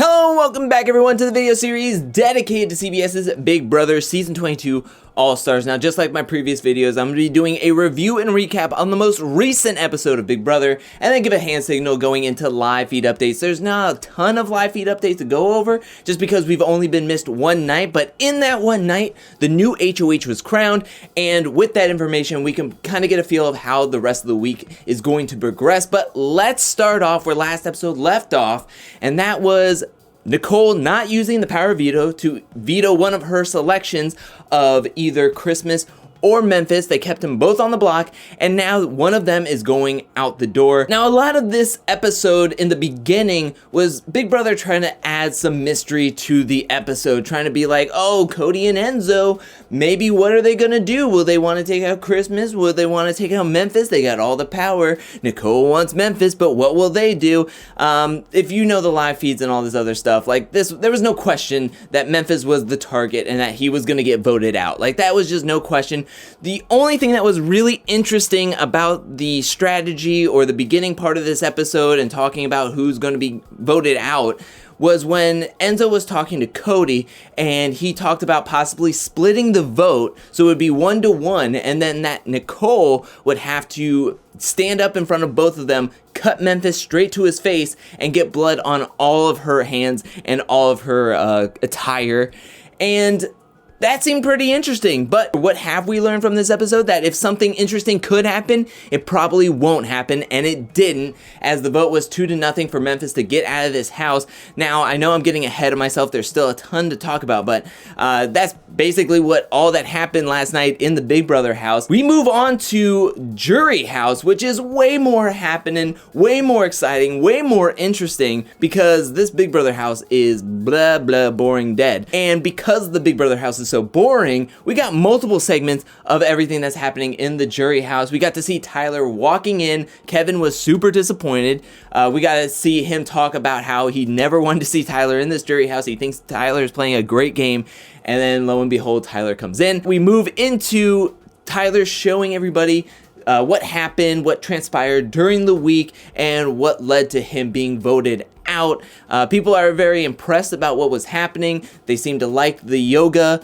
Hello and welcome back everyone to the video series dedicated to CBS's Big Brother Season 22 All-Stars. Now, just like my previous videos, I'm going to be doing a review and recap on the most recent episode of Big Brother, and then give a hand signal going into live feed updates. There's not a ton of live feed updates to go over, just because we've only been missed one night, but in that one night, the new HOH was crowned, and with that information, we can kind of get a feel of how the rest of the week is going to progress. But let's start off where last episode left off, and that was Nicole not using the power of veto to veto one of her selections of either Christmas or Memphis. They kept them both on the block, and now one of them is going out the door. Now, a lot of this episode in the beginning was Big Brother trying to add some mystery to the episode, trying to be like, oh, Cody and Enzo, maybe what are they gonna do? Will they want to take out Christmas? Will they want to take out Memphis? They got all the power. Nicole wants Memphis, but what will they do? If you know the live feeds and all this other stuff, like this, there was no question that Memphis was the target and that he was gonna get voted out. Like, that was just no question. The only thing that was really interesting about the strategy or the beginning part of this episode and talking about who's going to be voted out was when Enzo was talking to Cody, and he talked about possibly splitting the vote so it would be 1-1, and then that Nicole would have to stand up in front of both of them, cut Memphis straight to his face, and get blood on all of her hands and all of her attire. And that seemed pretty interesting, but what have we learned from this episode? That if something interesting could happen, it probably won't happen, and it didn't, as the vote was 2-0 for Memphis to get out of this house. Now, I know I'm getting ahead of myself. There's still a ton to talk about, but that's basically what all that happened last night in the Big Brother house. We move on to Jury House, which is way more happening, way more exciting, way more interesting, because this Big Brother house is blah, blah, boring, dead. And because the Big Brother house is so boring, we got multiple segments of everything that's happening in the Jury House. We got to see Tyler walking in. Kevin was super disappointed. We got to see him talk about how he never wanted to see Tyler in this Jury House. He thinks Tyler is playing a great game, and then lo and behold, Tyler comes in. We move into Tyler showing everybody what happened, what transpired during the week, and what led to him being voted out. People are very impressed about what was happening. They seem to like the yoga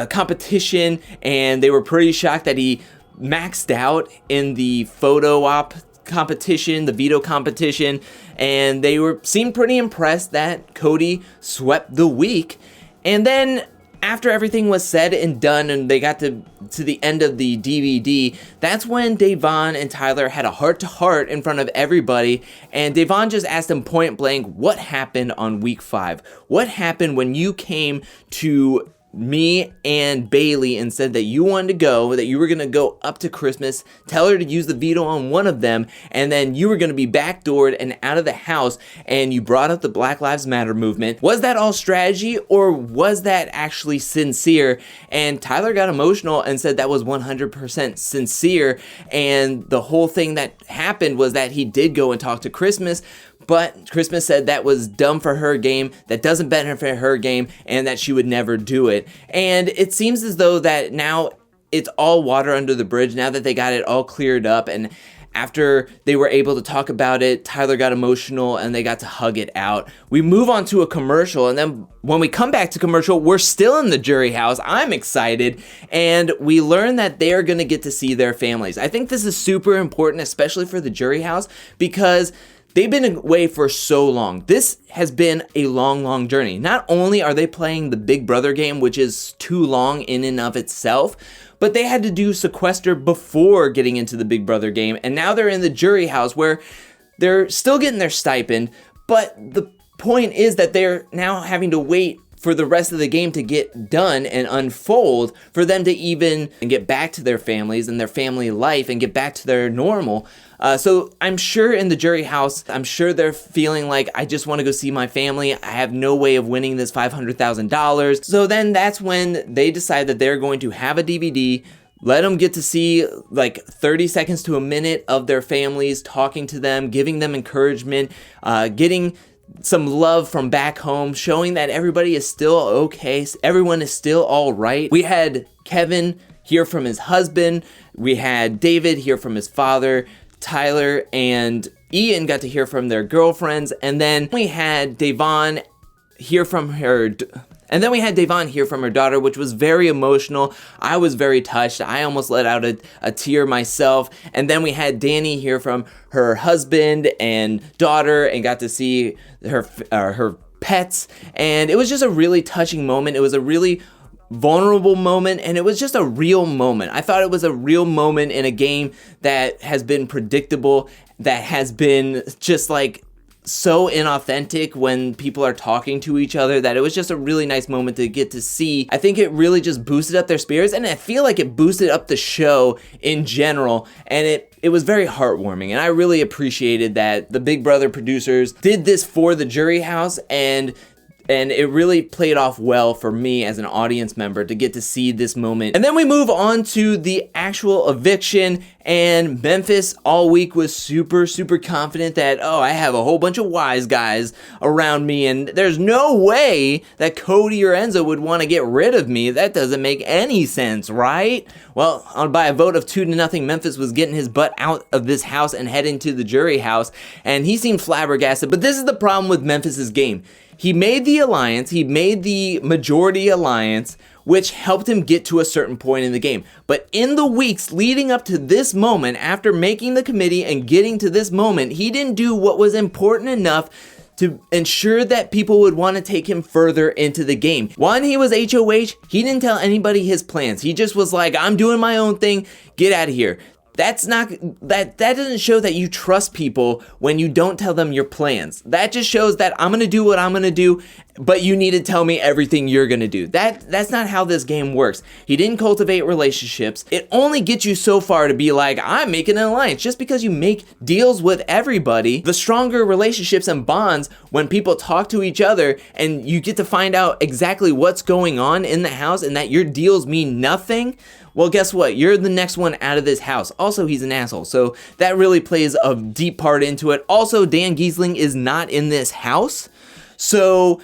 competition, and they were pretty shocked that he maxed out in the photo op competition, the veto competition, and they seemed pretty impressed that Cody swept the week. And then after everything was said and done and they got to the end of the DVD, that's when Davon and Tyler had a heart-to-heart in front of everybody, and Davon just asked him point blank, what happened on week 5? What happened when you came to me and Bailey and said that you wanted to go, that you were going to go up to Christmas, tell her to use the veto on one of them, and then you were going to be backdoored and out of the house, and you brought up the Black Lives Matter movement. Was that all strategy, or was that actually sincere? And Tyler got emotional and said that was 100% sincere, and the whole thing that happened was that he did go and talk to Christmas, but Christmas said that was dumb for her game, that doesn't benefit her game, and that she would never do it. And it seems as though that now it's all water under the bridge, now that they got it all cleared up, and after they were able to talk about it, Tyler got emotional and they got to hug it out. We move on to a commercial, and then when we come back to commercial, we're still in the Jury House. I'm excited, and we learn that they're gonna get to see their families. I think this is super important, especially for the Jury House, because they've been away for so long. This has been a long, long journey. Not only are they playing the Big Brother game, which is too long in and of itself, but they had to do sequester before getting into the Big Brother game, and now they're in the Jury House where they're still getting their stipend, but the point is that they're now having to wait for the rest of the game to get done and unfold for them to even get back to their families and their family life and get back to their normal. So I'm sure in the Jury House, I'm sure they're feeling like, I just want to go see my family. I have no way of winning this $500,000. So then that's when they decide that they're going to have a DVD, let them get to see like 30 seconds to a minute of their families, talking to them, giving them encouragement, getting some love from back home, showing that everybody is still okay, everyone is still all right. We had Kevin hear from his husband, we had David hear from his father, Tyler and Ian got to hear from their girlfriends, and then we had Davon hear from her. And then we had Devon hear from her daughter, which was very emotional. I was very touched. I almost let out a tear myself. And then we had Danny hear from her husband and daughter and got to see her pets. And it was just a really touching moment. It was a really vulnerable moment, and it was just a real moment. I thought it was a real moment in a game that has been predictable, that has been just like so inauthentic when people are talking to each other, that it was just a really nice moment to get to see. I think it really just boosted up their spirits, and I feel like it boosted up the show in general, and it was very heartwarming, and I really appreciated that the Big Brother producers did this for the jury house, and it really played off well for me as an audience member to get to see this moment. And then we move on to the actual eviction, and Memphis all week was super confident that, oh, I have a whole bunch of wise guys around me, and there's no way that Cody or Enzo would want to get rid of me. That doesn't make any sense, right? Well, by a vote of 2-0, Memphis was getting his butt out of this house and heading to the jury house, and he seemed flabbergasted. But this is the problem with Memphis's game. He made the alliance, he made the majority alliance, which helped him get to a certain point in the game. But in the weeks leading up to this moment, after making the committee and getting to this moment, he didn't do what was important enough to ensure that people would want to take him further into the game. When he was HOH, he didn't tell anybody his plans. He just was like, I'm doing my own thing, get out of here. That doesn't show that you trust people when you don't tell them your plans. That just shows that I'm gonna do what I'm gonna do, but you need to tell me everything you're gonna do. That's not how this game works. He didn't cultivate relationships. It only gets you so far to be like, I'm making an alliance. Just because you make deals with everybody, the stronger relationships and bonds when people talk to each other and you get to find out exactly what's going on in the house and that your deals mean nothing. Well, guess what? You're the next one out of this house. Also, he's an asshole, so that really plays a deep part into it. Also, Dan Giesling is not in this house, so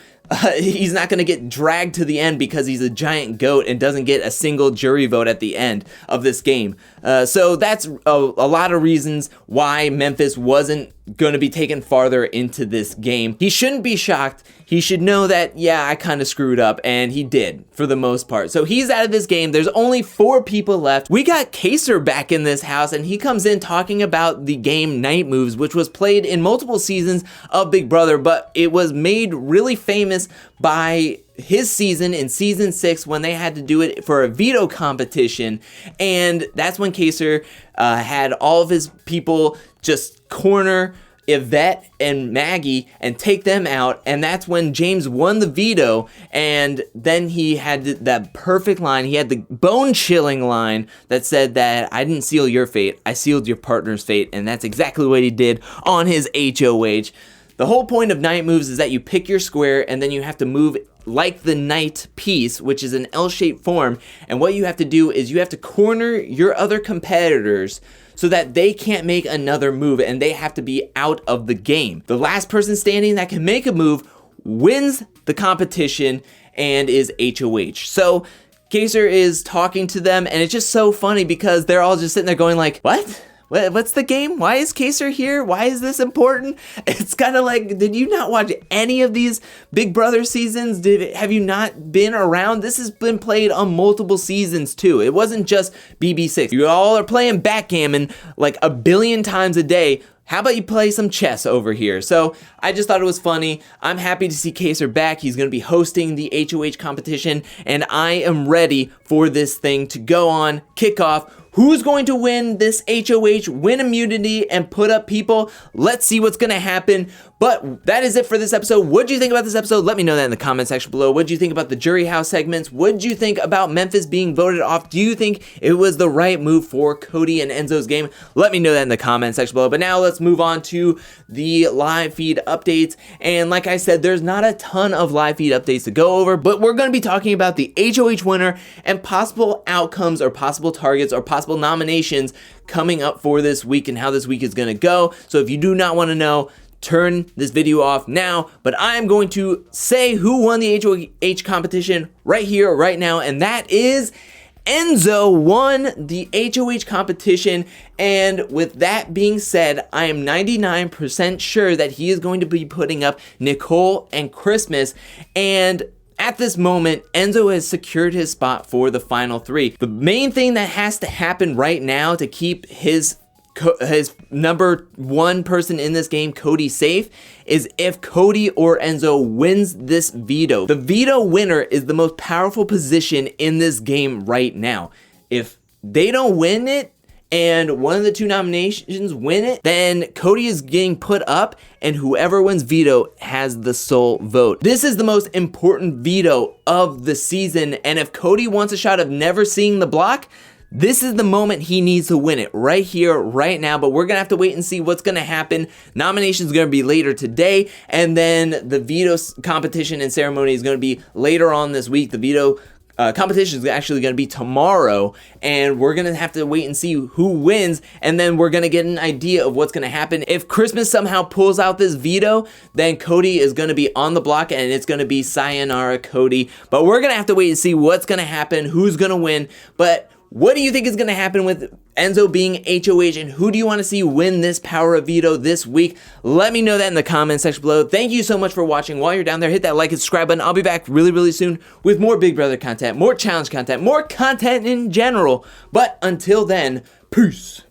he's not going to get dragged to the end because he's a giant goat and doesn't get a single jury vote at the end of this game. So that's a lot of reasons why Memphis wasn't going to be taken farther into this game. He shouldn't be shocked. He should know that, yeah, I kind of screwed up, and he did for the most part. So he's out of this game. There's only 4 people left. We got Kaser back in this house, and he comes in talking about the game Night Moves, which was played in multiple seasons of Big Brother, but it was made really famous by his season in season 6 when they had to do it for a veto competition. And that's when Kaser had all of his people just corner Yvette and Maggie and take them out, and that's when James won the veto. And then he had that perfect line. He had the bone-chilling line that said that I didn't seal your fate, I sealed your partner's fate, and that's exactly what he did on his HOH. The whole point of Night Moves is that you pick your square and then you have to move like the knight piece, which is an L-shaped form, and what you have to do is you have to corner your other competitors so that they can't make another move and they have to be out of the game. The last person standing that can make a move wins the competition and is HOH. So Kaser is talking to them, and it's just so funny because they're all just sitting there going like, what? What's the game? Why is Kaser here? Why is this important? It's kind of like, did you not watch any of these Big Brother seasons? Have you not been around? This has been played on multiple seasons too. It wasn't just BB6. You all are playing backgammon like a billion times a day. How about you play some chess over here? So I just thought it was funny. I'm happy to see Kaser back. He's going to be hosting the HOH competition, and I am ready for this thing to go on, kick off. Who's going to win this HOH, win immunity, and put up people? Let's see what's going to happen. But that is it for this episode. What do you think about this episode? Let me know that in the comment section below. What do you think about the jury house segments? What do you think about Memphis being voted off? Do you think it was the right move for Cody and Enzo's game? Let me know that in the comment section below. But now let's move on to the live feed updates. And like I said, there's not a ton of live feed updates to go over, but we're going to be talking about the HOH winner and possible outcomes or possible targets or possible nominations coming up for this week and how this week is going to go. So if you do not want to know, turn this video off now, but I am going to say who won the HOH competition right here, right now, and that is Enzo won the HOH competition, and with that being said, I am 99% sure that he is going to be putting up Nicole and Christmas, and at this moment, Enzo has secured his spot for the final 3. The main thing that has to happen right now to keep his number 1 person in this game, Cody, safe, is if Cody or Enzo wins this veto. The veto winner is the most powerful position in this game right now. If they don't win it and one of the 2 nominations win it, then Cody is getting put up and whoever wins veto has the sole vote. This is the most important veto of the season, and if Cody wants a shot of never seeing the block, this is the moment he needs to win it, right here, right now, but we're going to have to wait and see what's going to happen. Nomination is going to be later today, and then the veto competition and ceremony is going to be later on this week. The veto competition is actually going to be tomorrow, and we're going to have to wait and see who wins, and then we're going to get an idea of what's going to happen. If Christmas somehow pulls out this veto, then Cody is going to be on the block, and it's going to be sayonara Cody, but we're going to have to wait and see what's going to happen, who's going to win. But what do you think is going to happen with Enzo being HOH, and who do you want to see win this power of veto this week? Let me know that in the comment section below. Thank you so much for watching. While you're down there, hit that like and subscribe button. I'll be back really soon with more Big Brother content, more challenge content, more content in general. But until then, peace.